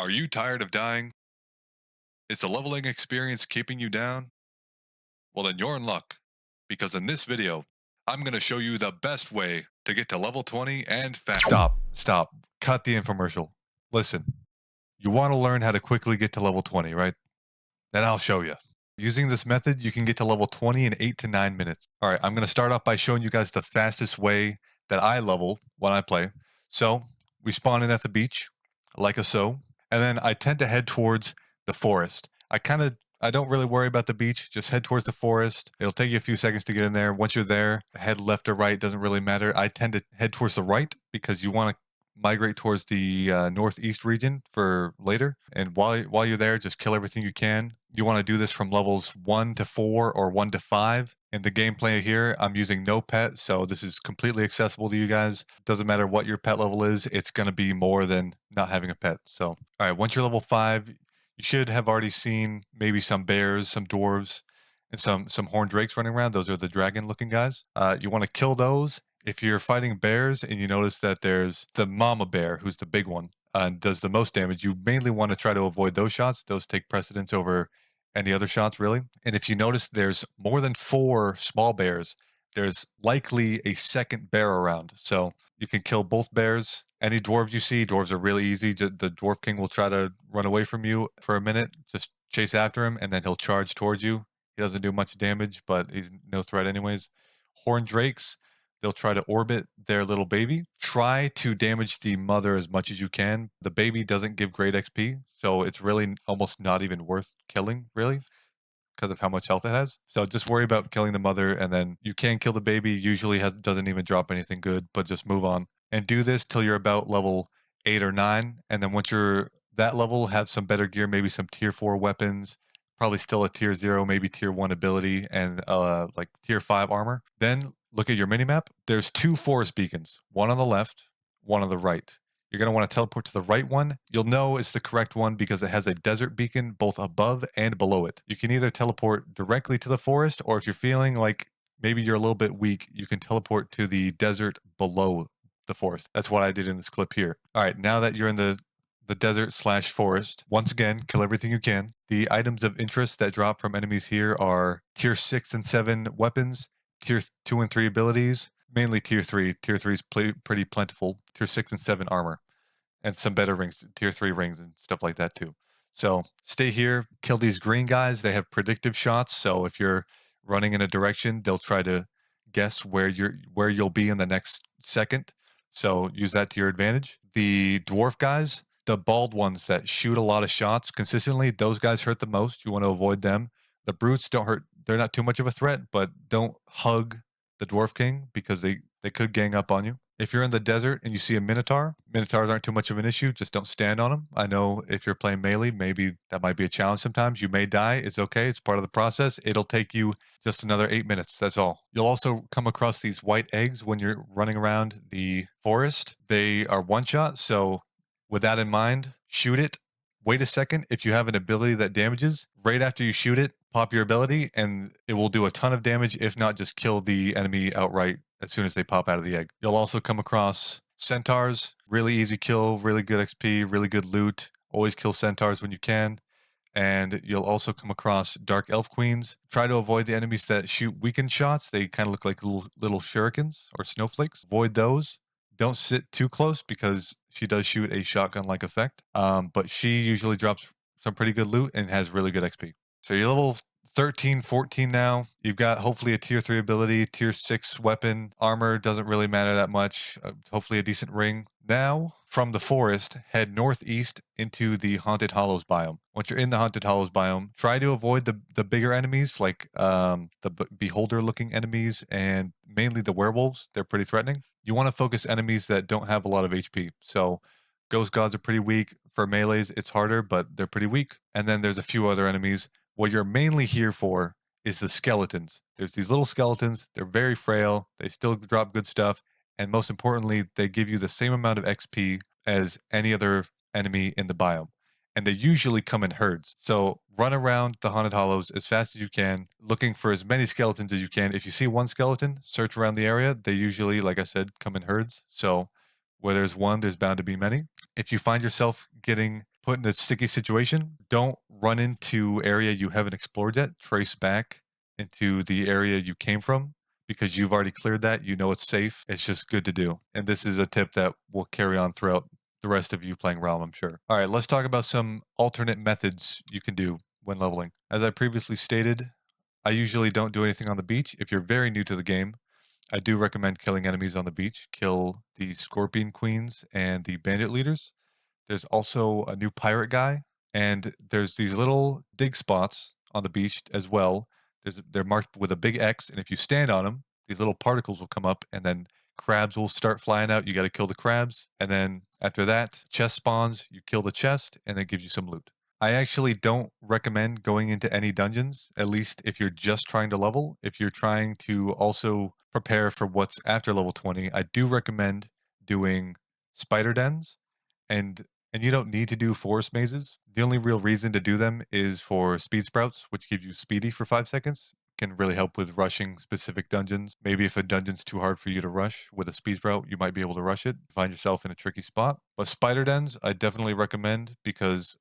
Are you tired of dying? Is the leveling experience keeping you down? Well, then you're in luck, because in this video, I'm going to show you the best way to get to level 20 and fast. Stop. Cut the infomercial. Listen, you want to learn how to quickly get to level 20, right? Then I'll show you. Using this method, you can get to level 20 in 8 to 9 minutes. All right, I'm going to start off by showing you guys the fastest way that I level when I play. So, we spawn in at the beach, like so, and then I tend to head towards the forest. I don't really worry about the beach, just head towards the forest. It'll take you a few seconds to get in there. Once you're there, head left or right, doesn't really matter. I tend to head towards the right because you want to migrate towards the northeast region for later. And while you're there, just kill everything you can. You want to do this from levels 1 to 4 or 1 to 5. In the gameplay here, I'm using no pet, so this is completely accessible to you guys. Doesn't matter what your pet level is, it's going to be more than not having a pet. So, all right, once you're level 5, you should have already seen maybe some bears, some dwarves, and some horned drakes running around. Those are the dragon-looking guys. You want to kill those. If you're fighting bears and you notice that there's the mama bear, who's the big one, and does the most damage, you mainly want to try to avoid those shots. Those take precedence over any other shots, really. And if you notice there's more than 4 small bears, there's likely a second bear around. So you can kill both bears. Any dwarves you see, dwarves are really easy. The dwarf king will try to run away from you for a minute. Just chase after him, and then he'll charge towards you. He doesn't do much damage, but he's no threat anyways. Horned drakes, they'll try to orbit their little baby. Try to damage the mother as much as you can. The baby doesn't give great XP, so it's really almost not even worth killing, really, because of how much health it has. So just worry about killing the mother, and then you can kill the baby. Usually doesn't even drop anything good, but just move on. And do this till you're about level 8 or 9, and then once you're that level, have some better gear, maybe some tier 4 weapons, probably still a tier 0, maybe tier 1 ability, and like tier 5 armor. Then look at your minimap. There's 2 forest beacons, one on the left, one on the right. You're going to want to teleport to the right one. You'll know it's the correct one because it has a desert beacon both above and below it. You can either teleport directly to the forest, or if you're feeling like maybe you're a little bit weak, you can teleport to the desert below the forest. That's what I did in this clip here. All right, now that you're in the desert slash forest, once again, kill everything you can. The items of interest that drop from enemies here are tier 6 and 7 weapons, tier 2 and 3 abilities, mainly tier 3. Tier 3 is pretty plentiful. Tier 6 and 7 armor, and some better rings, tier 3 rings and stuff like that too. So stay here, kill these green guys. They have predictive shots, so if you're running in a direction, they'll try to guess where you'll be in the next second. So use that to your advantage. The dwarf guys, the bald ones that shoot a lot of shots consistently, those guys hurt the most. You want to avoid them. The brutes don't hurt. They're not too much of a threat, but don't hug the dwarf king because they could gang up on you. If you're in the desert and you see a minotaur, minotaurs aren't too much of an issue. Just don't stand on them. I know if you're playing melee, maybe that might be a challenge sometimes. You may die. It's okay. It's part of the process. It'll take you just another 8 minutes. That's all. You'll also come across these white eggs when you're running around the forest. They are one shot. So with that in mind, shoot it. Wait a second. If you have an ability that damages, right after you shoot it, pop your ability, and it will do a ton of damage. If not, just kill the enemy outright as soon as they pop out of the egg. You'll also come across centaurs. Really easy kill, really good XP, really good loot. Always kill centaurs when you can. And you'll also come across dark elf queens. Try to avoid the enemies that shoot weakened shots. They kind of look like little shurikens or snowflakes. Avoid those. Don't sit too close because she does shoot a shotgun-like effect. But she usually drops some pretty good loot and has really good XP. So you're level 13, 14 now. You've got hopefully a tier 3 ability, tier 6 weapon. Armor doesn't really matter that much. Hopefully a decent ring. Now, from the forest, head northeast into the Haunted Hollows biome. Once you're in the Haunted Hollows biome, try to avoid the bigger enemies like the beholder-looking enemies and mainly the werewolves. They're pretty threatening. You want to focus enemies that don't have a lot of HP. So ghost gods are pretty weak. For melees, it's harder, but they're pretty weak. And then there's a few other enemies. What you're mainly here for is the skeletons. There's these little skeletons. They're very frail. They still drop good stuff. And most importantly, they give you the same amount of XP as any other enemy in the biome. And they usually come in herds. So run around the Haunted Hollows as fast as you can, looking for as many skeletons as you can. If you see one skeleton, search around the area. They usually, like I said, come in herds. So where there's one, there's bound to be many. If you find yourself getting put in a sticky situation, don't run into area you haven't explored yet. Trace back into the area you came from because you've already cleared that. You know it's safe. It's just good to do. And this is a tip that will carry on throughout the rest of you playing Realm, I'm sure. All right, let's talk about some alternate methods you can do when leveling. As I previously stated, I usually don't do anything on the beach. If you're very new to the game, I do recommend killing enemies on the beach. Kill the Scorpion Queens and the Bandit Leaders. There's also a new pirate guy, and there's these little dig spots on the beach as well. They're marked with a big X, and if you stand on them, these little particles will come up, and then crabs will start flying out. You got to kill the crabs, and then after that, chest spawns. You kill the chest, and it gives you some loot. I actually don't recommend going into any dungeons, at least if you're just trying to level. If you're trying to also prepare for what's after level 20, I do recommend doing spider dens and and you don't need to do forest mazes. The only real reason to do them is for speed sprouts, which give you speedy for 5 seconds. Can really help with rushing specific dungeons. Maybe if a dungeon's too hard for you to rush with a speed sprout, you might be able to rush it. Find yourself in a tricky spot. But spider dens, I definitely recommend because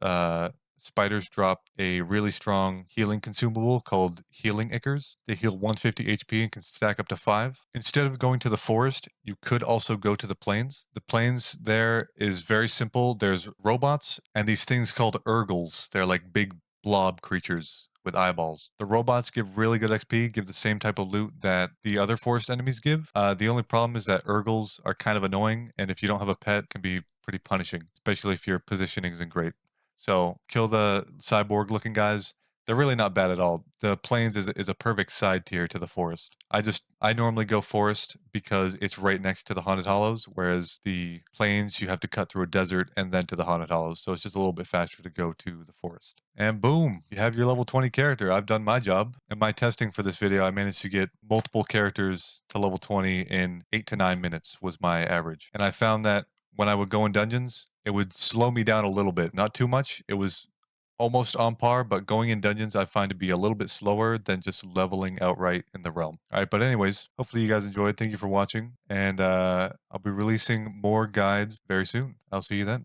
spiders drop a really strong healing consumable called healing ichors. They heal 150 HP and can stack up to 5. Instead of going to the forest, you could also go to the plains. The plains there is very simple. There's robots and these things called urgles. They're like big blob creatures with eyeballs. The robots give really good XP, give the same type of loot that the other forest enemies give. The only problem is that urgles are kind of annoying, and if you don't have a pet, can be pretty punishing, especially if your positioning isn't great. So kill the cyborg looking guys. They're really not bad at all. The plains is a perfect side tier to the forest. I normally go forest because it's right next to the haunted hollows, whereas the plains you have to cut through a desert and then to the haunted hollows. So it's just a little bit faster to go to the forest. And boom, you have your level 20 character. I've done my job. In my testing for this video, I managed to get multiple characters to level 20 in 8 to 9 minutes was my average. And I found that when I would go in dungeons, it would slow me down a little bit. Not too much. It was almost on par, but going in dungeons I find to be a little bit slower than just leveling outright in the realm. All right, but anyways, hopefully you guys enjoyed. Thank you for watching, and I'll be releasing more guides very soon. I'll see you then.